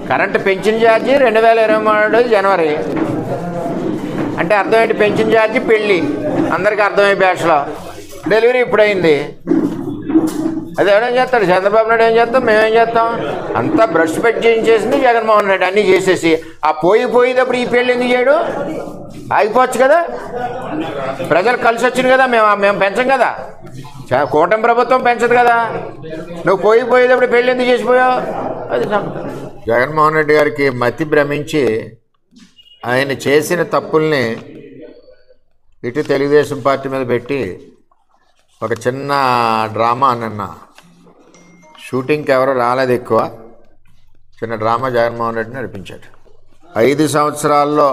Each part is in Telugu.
కరెంటు పెన్షన్ ఛార్జీ 2023 జనవరి అంటే అర్థం ఏంటి? పెన్షన్ ఛార్జీ పెళ్ళి అందరికీ అర్థమయ్యే భాషలో. డెలివరీ ఇప్పుడైంది. అది ఎవడేం చేస్తాడు? చంద్రబాబు నాయుడు ఏం చేస్తాం, మేమేం చేస్తాం? అంతా బ్రష్ పెట్టి చేసింది జగన్మోహన్ రెడ్డి. అన్నీ చేసేసి ఆ పోయేటప్పుడు ఈ పెళ్ళి ఎందుకు చేయడు? ఆగిపోవచ్చు కదా. ప్రజలు కలిసి వచ్చింది కదా, మేము పెంచం కదా. కూటమి ప్రభుత్వం పెంచదు కదా. నువ్వు పోయేటప్పుడు పెళ్ళి ఎందుకు చేసిపోయావు? అది జగన్మోహన్ రెడ్డి గారికి మతి భ్రమించి ఆయన చేసిన తప్పుల్ని ఇటు తెలుగుదేశం పార్టీ మీద పెట్టి ఒక చిన్న డ్రామా నిన్న షూటింగ్కి ఎవరు రాలేదు, ఎక్కువ చిన్న డ్రామా జగన్మోహన్ రెడ్డి నడిపించాడు. 5 సంవత్సరాల్లో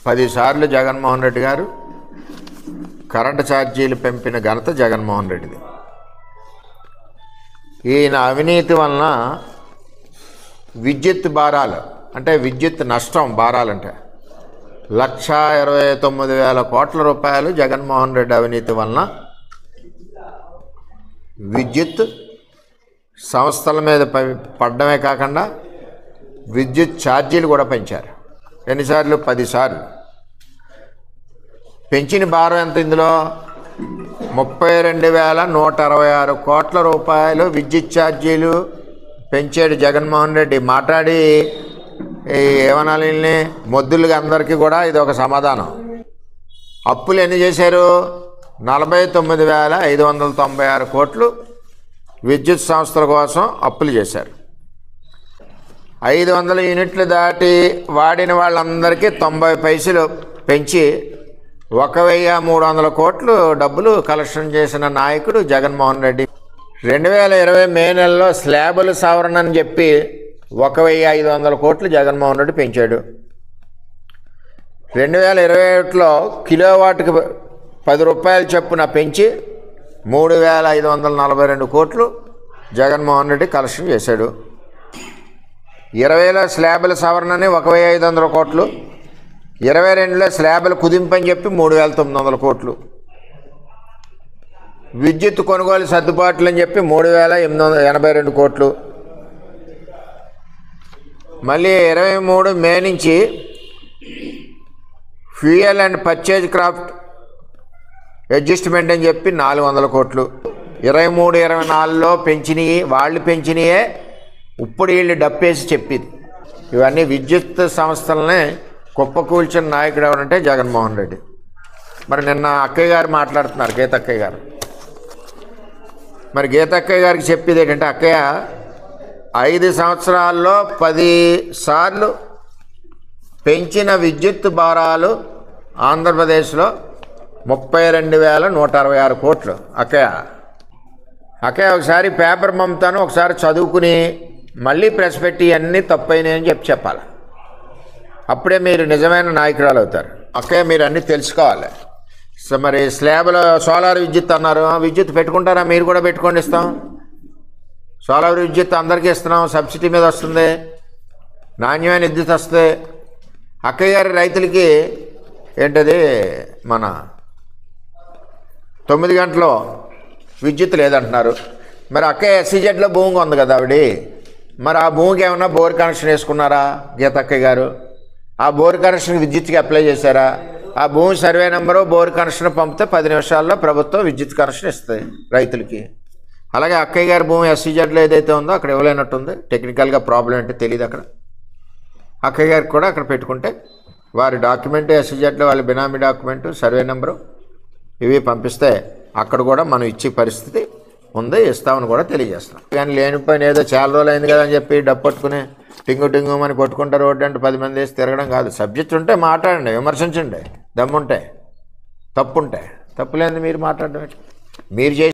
10 సార్లు జగన్మోహన్ రెడ్డి గారు కరెంటు ఛార్జీలు పెంపిన ఘనత జగన్మోహన్ రెడ్డిది. ఈయన అవినీతి వలన విద్యుత్ భారాలు అంటే విద్యుత్ నష్టం భారాలంటే 1,29,000 కోట్ల రూపాయలు జగన్మోహన్ రెడ్డి అవినీతి వలన విద్యుత్ సంస్థల మీద పడ్డమే కాకుండా విద్యుత్ ఛార్జీలు కూడా పెంచారు. ఎన్నిసార్లు? 10 సార్లు. పెంచిన భారం ఎంత? ఇందులో 32,166 కోట్ల రూపాయలు విద్యుత్ ఛార్జీలు పెంచాడు జగన్మోహన్ రెడ్డి. మాట్లాడి ఏమనాలి, మొద్దులుగా అందరికీ కూడా ఇది ఒక సమాధానం. అప్పులు ఎన్ని చేశారు? 49,596 కోట్లు విద్యుత్ సంస్థల కోసం అప్పులు చేశారు. 500 యూనిట్లు దాటి వాడిన వాళ్ళందరికీ 90 పైసలు పెంచి 1,300 కోట్లు డబ్బులు కలెక్షన్ చేసిన నాయకుడు జగన్మోహన్ రెడ్డి. 2020 మే నెలలో స్లాబుల సవరణ అని చెప్పి 1,500 కోట్లు జగన్మోహన్ రెడ్డి పెంచాడు. 2021లో కిలోవాట్కి 10 రూపాయల చొప్పున పెంచి 3,542 కోట్లు జగన్మోహన్ రెడ్డి కలెక్షన్ చేశాడు. 20లో స్లాబుల సవరణని 1,500 కోట్లు, 22లో స్లాబుల కుదింపని చెప్పి 3,900 కోట్లు, విద్యుత్ కొనుగోలు సర్దుబాట్లు అని చెప్పి 3,882 కోట్లు. మళ్ళీ 23 మే నుంచి fuel and purchase craft adjustment అని చెప్పి 400 కోట్లు. 23-24లో పెంచినవి వాళ్ళు పెంచినయే ఇప్పుడు వీళ్ళు డప్పేసి చెప్పింది. ఇవన్నీ విద్యుత్ సంస్థలనే కుప్పకూల్చిన నాయకుడు ఎవరంటే జగన్మోహన్ రెడ్డి. మరి నిన్న అక్కయ్య గారు మాట్లాడుతున్నారు, గీతక్కయ్య గారు. మరి గీతక్కయ్య గారికి చెప్పేది ఏంటంటే, అక్కయ్య 5 సంవత్సరాల్లో 10 సార్లు పెంచిన విద్యుత్ భారాలు ఆంధ్రప్రదేశ్లో 32,166 కోట్లు. అక్కయ్య ఒకసారి పేపర్ పంపుతాను, ఒకసారి చదువుకుని మళ్ళీ ప్రెస్ పెట్టి అన్నీ తప్పైనాయని చెప్పాలి. అప్పుడే మీరు నిజమైన నాయకురాలు అవుతారు. అక్కయ్య మీరు అన్నీ తెలుసుకోవాలి. సో మరి స్లాబ్లో సోలార్ విద్యుత్ అన్నారు, విద్యుత్ పెట్టుకుంటారా? మీరు కూడా పెట్టుకోండి, ఇస్తాం. సోలార్ విద్యుత్ అందరికీ ఇస్తున్నాం, సబ్సిడీ మీద వస్తుంది, నాణ్యమైన విద్యుత్ వస్తుంది. అక్కయ్య గారి రైతులకి ఏంటది, మన 9 గంటలు విద్యుత్ లేదంటున్నారు. మరి అక్కయ్య SEZలో భూమిగా ఉంది కదా ఆవిడ, మరి ఆ భూమికి ఏమన్నా బోర్ కనెక్షన్ వేసుకున్నారా గీతక్కయ్య గారు? ఆ బోర్ కనెక్షన్ విద్యుత్కి అప్లై చేశారా? ఆ భూమి సర్వే నెంబరు బోర్ కనెక్షన్ పంపితే 10 నిమిషాల్లో ప్రభుత్వం విద్యుత్ కనెక్షన్ ఇస్తుంది రైతులకి. అలాగే అక్కయ్య గారి భూమి SEZలో ఏదైతే ఉందో అక్కడ ఇవ్వలేనట్టుంది. టెక్నికల్గా ప్రాబ్లం అంటే తెలియదు. అక్కడ అక్కయ్య గారికి కూడా అక్కడ పెట్టుకుంటే వారి డాక్యుమెంట్ SEZలో వాళ్ళ బినామీ డాక్యుమెంటు సర్వే నెంబరు ఇవి పంపిస్తే అక్కడ కూడా మనం ఇచ్చే పరిస్థితి ఉంది, ఇస్తామని కూడా తెలియజేస్తాం. కానీ లేనిపోయిన ఏదో చాలా రోజులు అయింది కదా అని చెప్పి డబ్బు పట్టుకుని టింగు అని కొట్టుకుంటారు రోడ్డు అంటే 10 మంది వేసి తిరగడం కాదు. సబ్జెక్ట్ ఉంటే మాట్లాడండి, విమర్శించండి, దమ్ముంటే. తప్పుంటే తప్పులేంది మీరు మాట్లాడడం. మీరు చేసి